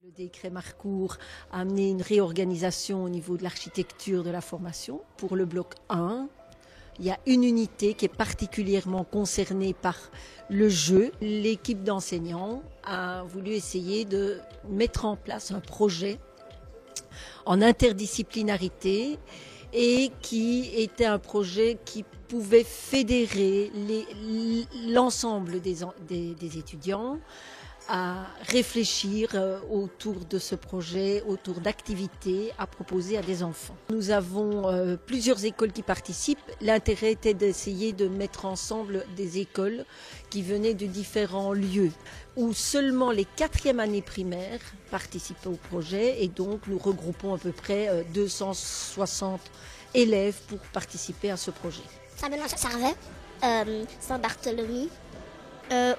Le décret Marcourt a amené une réorganisation au niveau de l'architecture de la formation. Pour le bloc 1, il y a une unité qui est particulièrement concernée par le jeu. L'équipe d'enseignants a voulu essayer de mettre en place un projet en interdisciplinarité et qui était un projet qui pouvait fédérer l'ensemble des étudiants à réfléchir autour de ce projet, autour d'activités à proposer à des enfants. Nous avons plusieurs écoles qui participent. L'intérêt était d'essayer de mettre ensemble des écoles qui venaient de différents lieux, où seulement les 4e années primaires participaient au projet, et donc nous regroupons à peu près 260 élèves pour participer à ce projet. Saint-Benoît-Sarvet, Saint-Barthélemy,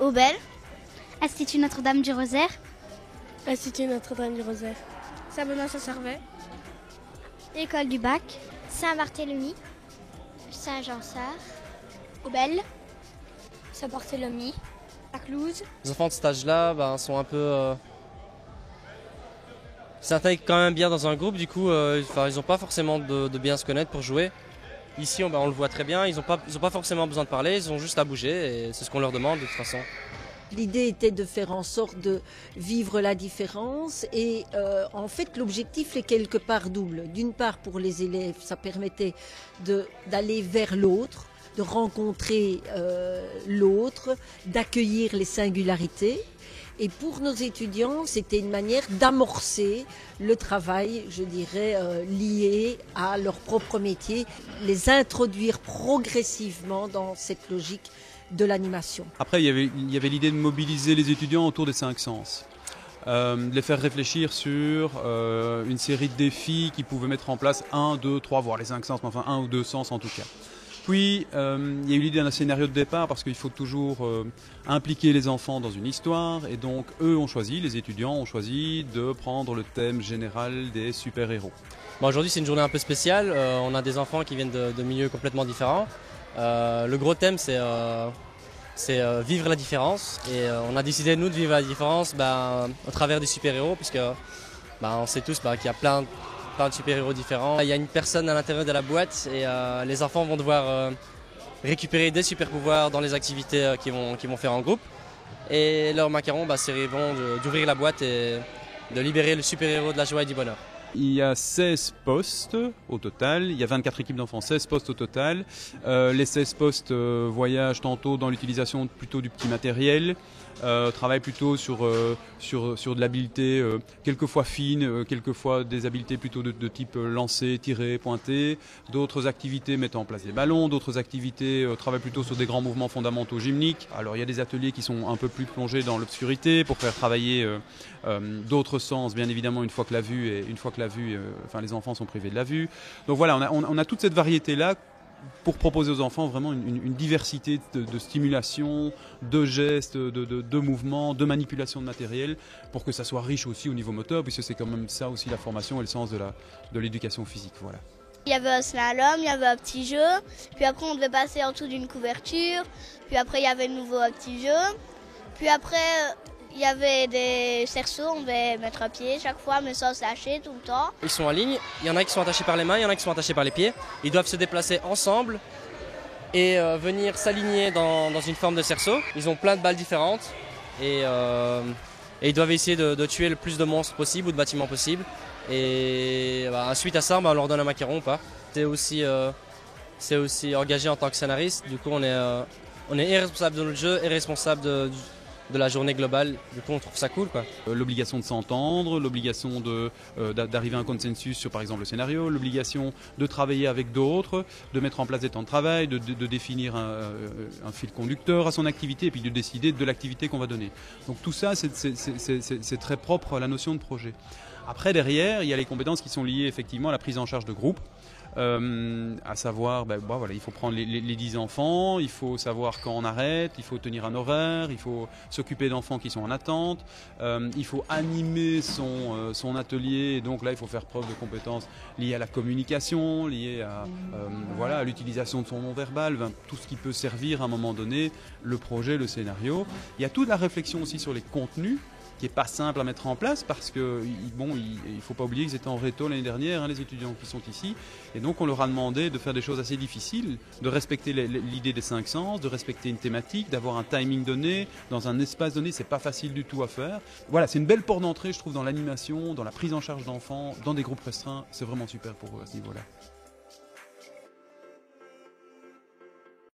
Aubel, Institut Notre-Dame du Rosaire, Institut Notre-Dame du Rosaire, Saint-Benoît-Saint-Servais, École du Bac, Saint-Barthélemy, Saint-Jean-Sart, Aubel, Saint-Barthélemy, à Cluse. Les enfants de cet âge-là sont un peu... s'intègrent quand même bien dans un groupe, du coup ils n'ont pas forcément de bien se connaître pour jouer. Ici on le voit très bien, ils n'ont pas forcément besoin de parler, ils ont juste à bouger et c'est ce qu'on leur demande de toute façon. L'idée était de faire en sorte de vivre la différence et en fait l'objectif est quelque part double. D'une part pour les élèves, ça permettait d'aller vers l'autre, de rencontrer l'autre, d'accueillir les singularités. Et pour nos étudiants, c'était une manière d'amorcer le travail, je dirais, lié à leur propre métier, les introduire progressivement dans cette logique de l'animation. Après, il y avait l'idée de mobiliser les étudiants autour des 5 sens. De les faire réfléchir sur une série de défis qu'ils pouvaient mettre en place, 1, 2, 3, voire les 5 sens, mais enfin 1 ou 2 sens en tout cas. Puis, il y a eu l'idée d'un scénario de départ parce qu'il faut toujours impliquer les enfants dans une histoire. Et donc, eux ont choisi, les étudiants ont choisi de prendre le thème général des super-héros. Bon, aujourd'hui, c'est une journée un peu spéciale. On a des enfants qui viennent de milieux complètement différents. Le gros thème, c'est vivre la différence. Et on a décidé, nous, de vivre la différence au travers des super-héros, puisque on sait tous qu'il y a plein de super-héros différents. Il y a une personne à l'intérieur de la boîte et les enfants vont devoir récupérer des super-pouvoirs dans les activités qu'ils vont faire en groupe. Et leur macaron, c'est d'ouvrir la boîte et de libérer le super-héros de la joie et du bonheur. Il y a 16 postes au total, il y a 24 équipes d'enfants, 16 postes au total. Les 16 postes voyagent tantôt dans l'utilisation plutôt du petit matériel, travaillent plutôt sur de l'habileté quelquefois fine, quelquefois des habiletés plutôt de type lancer, tirer, pointer. D'autres activités mettent en place des ballons, d'autres activités travaillent plutôt sur des grands mouvements fondamentaux gymniques. Alors il y a des ateliers qui sont un peu plus plongés dans l'obscurité pour faire travailler d'autres sens, bien évidemment, une fois que les enfants sont privés de la vue. Donc voilà, on a toute cette variété-là pour proposer aux enfants vraiment une diversité de stimulation, de gestes, de mouvements, de manipulation de matériel, pour que ça soit riche aussi au niveau moteur, puisque c'est quand même ça aussi la formation et le sens de l'éducation physique. Voilà. Il y avait un slalom, il y avait un petit jeu, puis après on devait passer en dessous d'une couverture, puis après il y avait de nouveau un petit jeu, puis après il y avait des cerceaux, on devait mettre un pied chaque fois, mais sans se lâcher tout le temps. Ils sont en ligne, il y en a qui sont attachés par les mains, il y en a qui sont attachés par les pieds. Ils doivent se déplacer ensemble et venir s'aligner dans une forme de cerceau. Ils ont plein de balles différentes et ils doivent essayer de tuer le plus de monstres possible ou de bâtiments possible. Et suite à ça, on leur donne un macaron ou pas. C'est aussi engagé en tant que scénariste. Du coup, on est et responsable de notre jeu et responsable de la journée globale. Du coup, on trouve ça cool, quoi. L'obligation de s'entendre, l'obligation d'arriver à un consensus sur, par exemple, le scénario, l'obligation de travailler avec d'autres, de mettre en place des temps de travail, de définir un fil conducteur à son activité et puis de décider de l'activité qu'on va donner. Donc tout ça, c'est très propre à la notion de projet. Après, derrière, il y a les compétences qui sont liées effectivement à la prise en charge de groupe. À savoir, il faut prendre les 10 enfants, il faut savoir quand on arrête, il faut tenir un horaire, il faut s'occuper d'enfants qui sont en attente, il faut animer son atelier, et donc là il faut faire preuve de compétences liées à la communication, liées à l'utilisation de son non-verbal, tout ce qui peut servir à un moment donné, le projet, le scénario. Il y a toute la réflexion aussi sur les contenus. qui est pas simple à mettre en place parce que il faut pas oublier qu'ils étaient en réto l'année dernière, hein, les étudiants qui sont ici, et donc on leur a demandé de faire des choses assez difficiles, de respecter l'idée des 5 sens, de respecter une thématique, d'avoir un timing donné, dans un espace donné, c'est pas facile du tout à faire. Voilà, c'est une belle porte d'entrée, je trouve, dans l'animation, dans la prise en charge d'enfants, dans des groupes restreints, c'est vraiment super pour eux à ce niveau-là.